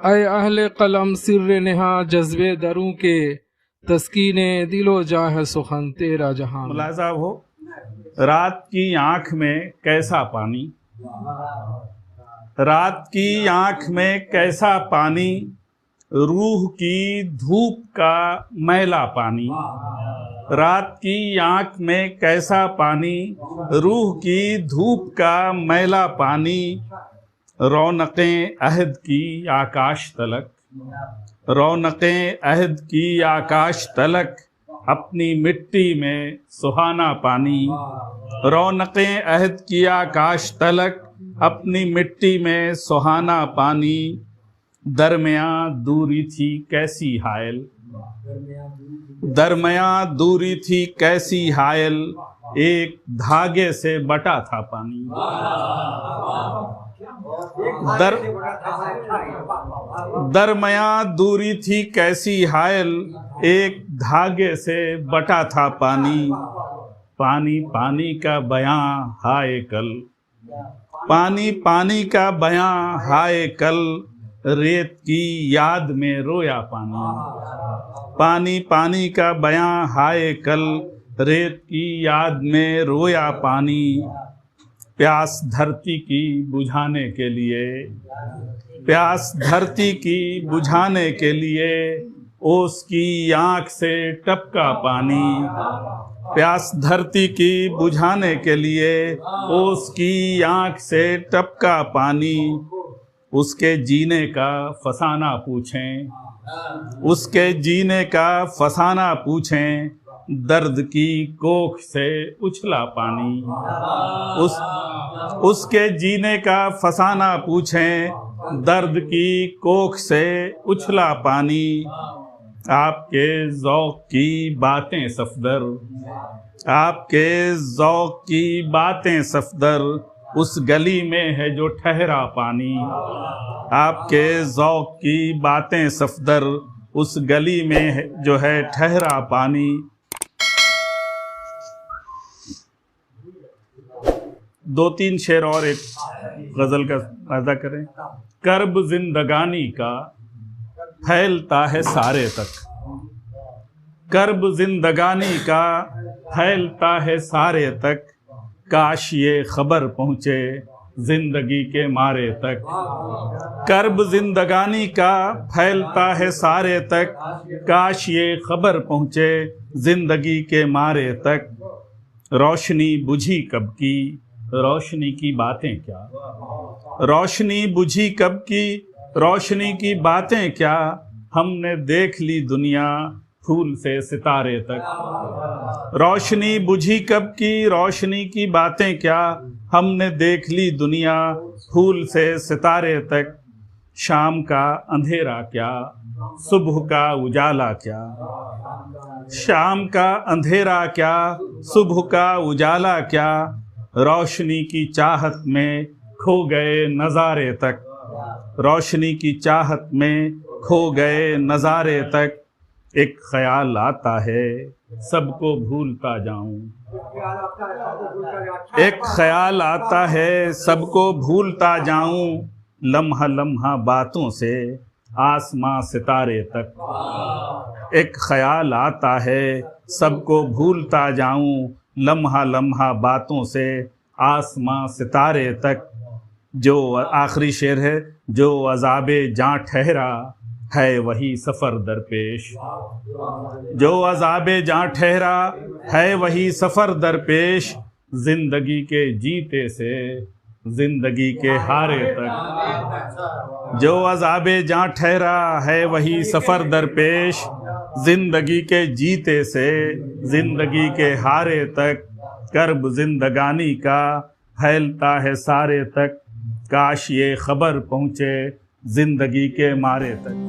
ऐ अहले कलम सिर्र नेहा जज्बे दरूं के तस्कीने दिलो जाह सुखन तेरा जहां। मुलाजा हो, रात की आंख में कैसा पानी, रात की आंख में कैसा पानी, रूह की धूप का मैला पानी। रात की आंख में कैसा पानी, रूह की धूप का मैला पानी। रौनकें अहद की आकाश तलक, रौनकें अहद की आकाश तलक, अपनी मिट्टी में सुहाना पानी। रौनकें अहद की आकाश तलक, अपनी मिट्टी में सुहाना पानी। दरमियाँ दूरी थी कैसी हायल, दरमियाँ दूरी थी कैसी हायल, एक धागे से बटा था पानी। दरमियाँ दूरी थी कैसी हायल, एक धागे से बटा था पानी। पानी पानी का बयां हाय कल, पानी पानी का बयां हाय कल, रेत की याद में रोया पानी। पानी पानी का बयां हाय कल, रेत की याद में रोया पानी। प्यास धरती की बुझाने के लिए, प्यास धरती की बुझाने के लिए, ओस की आंख से टपका पानी। प्यास धरती की बुझाने के लिए, ओस की आंख से टपका पानी। उसके जीने का फसाना पूछें, उसके जीने का फसाना पूछें, दर्द की कोख से उछला पानी। उसके जीने का फसाना पूछें, दर्द की कोख से उछला पानी। आपके ज़ौक़ की बातें सफदर, आपके ज़ौक़ की बातें सफदर, उस गली में है जो ठहरा पानी। आपके ज़ौक़ की बातें सफदर, उस गली में है जो है ठहरा पानी। दो तीन शेर और एक गज़ल का अदा करें। कर्ब जिंदगानी का फैलता है सारे तक, कर्ब जिंदगानी का फैलता है सारे तक, काश ये खबर पहुँचे जिंदगी के मारे तक। कर्ब जिंदगानी का फैलता है सारे तक, काश ये खबर पहुँचे जिंदगी के मारे तक। रोशनी बुझी कब की, रोशनी की बातें क्या, रोशनी बुझी कब की, रोशनी की बातें क्या, हमने देख ली दुनिया फूल से सितारे तक। रोशनी बुझी कब की, रोशनी की बातें क्या, हमने देख ली दुनिया फूल से सितारे तक। शाम का अंधेरा क्या, सुबह का उजाला क्या, शाम का अंधेरा क्या, सुबह का उजाला क्या, रोशनी की चाहत में खो गए नज़ारे तक। रोशनी की चाहत में खो गए नज़ारे तक। एक ख्याल आता है सबको भूलता जाऊं, एक ख्याल आता है सबको भूलता जाऊं, लम्हा लम्हा बातों से आसमां सितारे तक। एक ख्याल आता है सबको भूलता जाऊं, लम्हा लम्हा बातों से आसमां सितारे तक। जो आखिरी शेर है, जो अज़ाबे जाँ ठहरा है वही सफ़र दरपेश, जो अज़ाबे जाँ ठहरा है वही सफ़र दरपेश, जिंदगी के जीते से जिंदगी के हारे तक। जो अज़ाबे जाँ ठहरा है वही सफ़र दरपेश, जिंदगी के जीते से जिंदगी के हारे तक। कर्ब जिंदगानी का फैलता है सारे तक, काश ये खबर पहुँचे जिंदगी के मारे तक।